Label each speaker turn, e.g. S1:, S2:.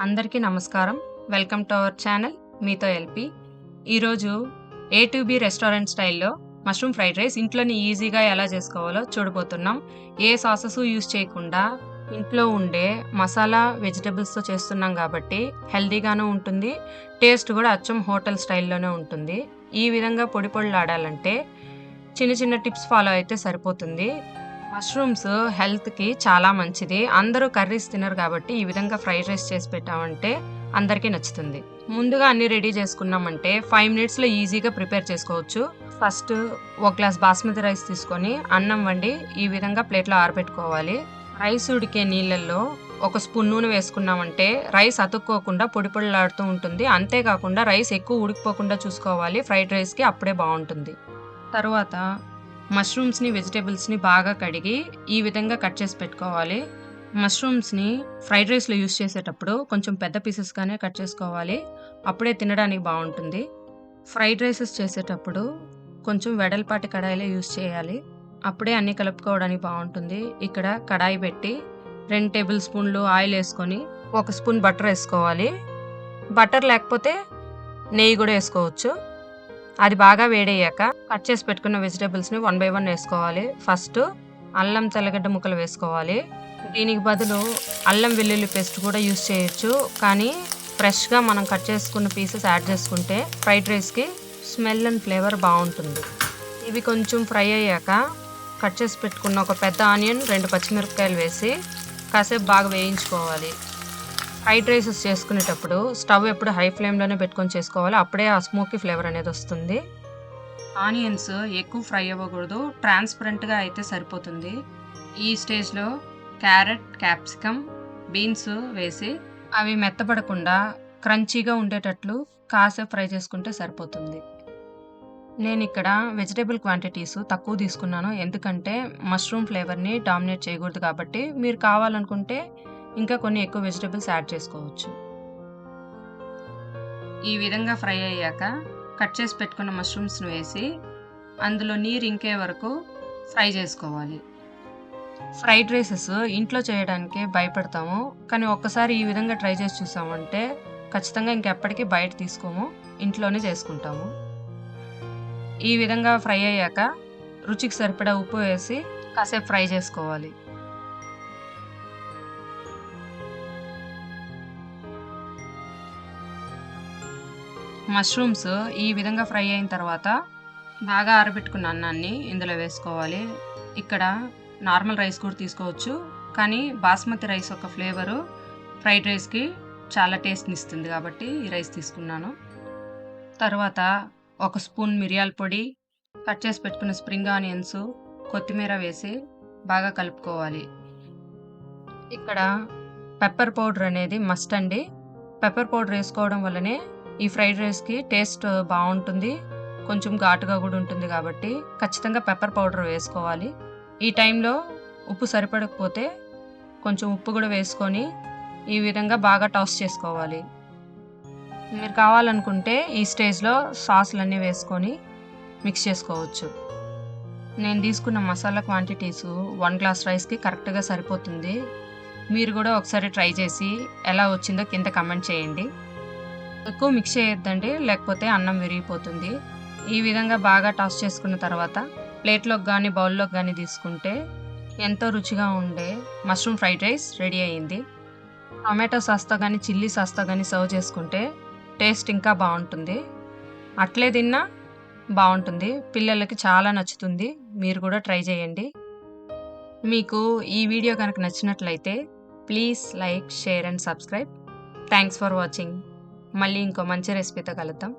S1: అందరికీ నమస్కారం. Welcome to our channel మీతో ఎల్పి. ఈరోజు ఏ టు బి రెస్టారెంట్ స్టైల్లో మష్రూమ్ ఫ్రైడ్ రైస్ ఇంట్లోనే ఈజీగా ఎలా చేసుకోవాలో చూడబోతున్నాం. ఏ సాసెస్ యూజ్ చేయకుండా ఇంట్లో ఉండే మసాలా వెజిటబుల్స్తో చేస్తున్నాం కాబట్టి హెల్తీగాను ఉంటుంది. టేస్ట్ కూడా అచ్చం హోటల్ స్టైల్లోనే ఉంటుంది. ఈ విధంగా పొడి పొడిలాడాలంటే చిన్న చిన్న టిప్స్ ఫాలో అయితే సరిపోతుంది. మష్రూమ్స్ హెల్త్‌కి చాలా మంచిది. అందరూ కర్రీస్ తినరు కాబట్టి ఈ విధంగా ఫ్రైడ్ రైస్ చేసి పెట్టామంటే అందరికీ నచ్చుతుంది. ముందుగా అన్నీ రెడీ చేసుకున్నామంటే 5 మినిట్స్‌లో ఈజీగా ప్రిపేర్ చేసుకోవచ్చు. ఫస్ట్ ఒక గ్లాస్ బాస్మతి రైస్ తీసుకొని అన్నం వండి ఈ విధంగా ప్లేట్‌లో ఆరబెట్టుకోవాలి. రైస్ ఉడికే నీళ్ళల్లో ఒక స్పూన్ నూనె వేసుకున్నామంటే రైస్ అతుక్కోకుండా పొడి పొడిలాడుతూ ఉంటుంది. అంతేకాకుండా రైస్ ఎక్కువ ఉడికిపోకుండా చూసుకోవాలి ఫ్రైడ్ రైస్‌కి, అప్పుడే బావుంటుంది. తరువాత మష్రూమ్స్‌ని, వెజిటబుల్స్‌ని బాగా కడిగి ఈ విధంగా కట్ చేసి పెట్టుకోవాలి. మష్రూమ్స్‌ని ఫ్రైడ్ రైస్‌లో యూజ్ చేసేటప్పుడు కొంచెం పెద్ద పీసెస్‌గానే కట్ చేసుకోవాలి. అప్పుడే తినడానికి బావుంటుంది. ఫ్రైడ్ రైసెస్ చేసేటప్పుడు కొంచెం వెడల్పాటి కడాయిలే యూజ్ చేయాలి. అప్పుడే అన్నీ కలుపుకోవడానికి బావుంటుంది. ఇక్కడ కడాయి పెట్టి 2 టేబుల్ స్పూన్లు ఆయిల్ ఏసుకొని, 1 స్పూన్ బటర్ ఏసుకోవాలి. బటర్ లేకపోతే నెయ్యి కూడా ఏసుకోవచ్చు. అది బాగా వేడయ్యాక కట్ చేసి పెట్టుకున్న వెజిటబుల్స్‌ని 1 బై 1 వేసుకోవాలి. ఫస్ట్ అల్లం తెల్లగడ్డ ముక్కలు వేసుకోవాలి. దీనికి బదులు అల్లం వెల్లుల్లి పేస్ట్ కూడా యూజ్ చేయొచ్చు. కానీ ఫ్రెష్‌గా మనం కట్ చేసుకున్న పీసెస్ యాడ్ చేసుకుంటే ఫ్రైడ్ రైస్‌కి స్మెల్ అండ్ ఫ్లేవర్ బావుంటుంది. ఇవి కొంచెం ఫ్రై అయ్యాక కట్ చేసి పెట్టుకున్న ఒక పెద్ద ఆనియన్, 2 పచ్చిమిరపకాయలు వేసి కాసేపు బాగా వేయించుకోవాలి. ఫ్రైడ్ రైసెస్ చేసుకునేటప్పుడు స్టవ్ ఎప్పుడు హై ఫ్లేమ్‌లోనే పెట్టుకొని చేసుకోవాలి. అప్పుడే ఆ స్మోకీ ఫ్లేవర్ అనేది వస్తుంది. ఆనియన్స్ ఎక్కువ ఫ్రై అవ్వకూడదు. ట్రాన్స్పరెంట్‌గా అయితే సరిపోతుంది. ఈ స్టేజ్‌లో క్యారెట్, క్యాప్సికమ్, బీన్స్ వేసి అవి మెత్తబడకుండా క్రంచీగా ఉండేటట్లు కాసేపు ఫ్రై చేసుకుంటే సరిపోతుంది. నేనిక్కడ వెజిటబుల్ క్వాంటిటీస్ తక్కువ తీసుకున్నాను. ఎందుకంటే మష్రూమ్ ఫ్లేవర్‌ని డామినేట్ చేయకూడదు కాబట్టి. మీరు కావాలనుకుంటే ఇంకా కొన్ని ఎక్కువ వెజిటబుల్స్ యాడ్ చేసుకోవచ్చు. ఈ విధంగా ఫ్రై అయ్యాక కట్ చేసి పెట్టుకున్న మష్రూమ్స్‌ని వేసి అందులో నీరు ఇంకే వరకు ఫ్రై చేసుకోవాలి. ఫ్రైడ్ రైసెస్ ఇంట్లో చేయడానికి భయపడతాము. కానీ ఒక్కసారి ఈ విధంగా ట్రై చేసి చూసామంటే ఖచ్చితంగా ఇంకెప్పటికీ బయట తీసుకోము. ఇంట్లోనే చేసుకుంటాము. ఈ విధంగా ఫ్రై అయ్యాక రుచికి సరిపడా ఉప్పు వేసి కాసేపు ఫ్రై చేసుకోవాలి. మష్రూమ్స్ ఈ విధంగా ఫ్రై అయిన తర్వాత బాగా ఆరబెట్టుకున్న అన్నాన్ని ఇందులో వేసుకోవాలి. ఇక్కడ నార్మల్ రైస్ కూడా తీసుకోవచ్చు. కానీ బాస్మతి రైస్ యొక్క ఫ్లేవరు ఫ్రైడ్ రైస్‌కి చాలా టేస్ట్‌ని ఇస్తుంది కాబట్టి ఈ రైస్ తీసుకున్నాను. తర్వాత ఒక స్పూన్ మిరియాల పొడి, కట్ చేసి పెట్టుకున్న స్ప్రింగ్ ఆనియన్స్, కొత్తిమీర వేసి బాగా కలుపుకోవాలి. ఇక్కడ పెప్పర్ పౌడర్ అనేది మస్ట్ అండి. పెప్పర్ పౌడర్ వేసుకోవడం వల్లనే ఈ ఫ్రైడ్ రైస్‌కి టేస్ట్ బావుంటుంది. కొంచెం ఘాటుగా కూడా ఉంటుంది కాబట్టి ఖచ్చితంగా పెప్పర్ పౌడర్ వేసుకోవాలి. ఈ టైంలో ఉప్పు సరిపడకపోతే కొంచెం ఉప్పు కూడా వేసుకొని ఈ విధంగా బాగా టాస్ చేసుకోవాలి. మీరు కావాలనుకుంటే ఈ స్టేజ్‌లో సాసులన్నీ వేసుకొని మిక్స్ చేసుకోవచ్చు. నేను తీసుకున్న మసాలా క్వాంటిటీస్ 1 గ్లాస్ రైస్‌కి కరెక్ట్‌గా సరిపోతుంది. మీరు కూడా ఒకసారి ట్రై చేసి ఎలా వచ్చిందో కింద కామెంట్ చేయండి. ఎక్కువ మిక్స్ చేయొద్దండి, లేకపోతే అన్నం విరిగిపోతుంది. ఈ విధంగా బాగా టాస్ చేసుకున్న తర్వాత ప్లేట్‌లోకి గానీ, బౌల్‌లోకి గానీ తీసుకుంటే ఎంతో రుచిగా ఉండే మష్రూమ్ ఫ్రైడ్ రైస్ రెడీ అయింది. టొమాటో సాస్‌తో గానీ, చిల్లీ సాస్‌తో గానీ సర్వ్ చేసుకుంటే టేస్ట్ ఇంకా బావుంటుంది. అట్లే తిన్నా బావుంటుంది. పిల్లలకి చాలా నచ్చుతుంది. మీరు కూడా ట్రై చేయండి. మీకు ఈ వీడియో కనుక నచ్చినట్లయితే please like, share and subscribe. Thanks for watching. మళ్ళీ ఇంకో మంచి రెసిపీతో కలుద్దాం.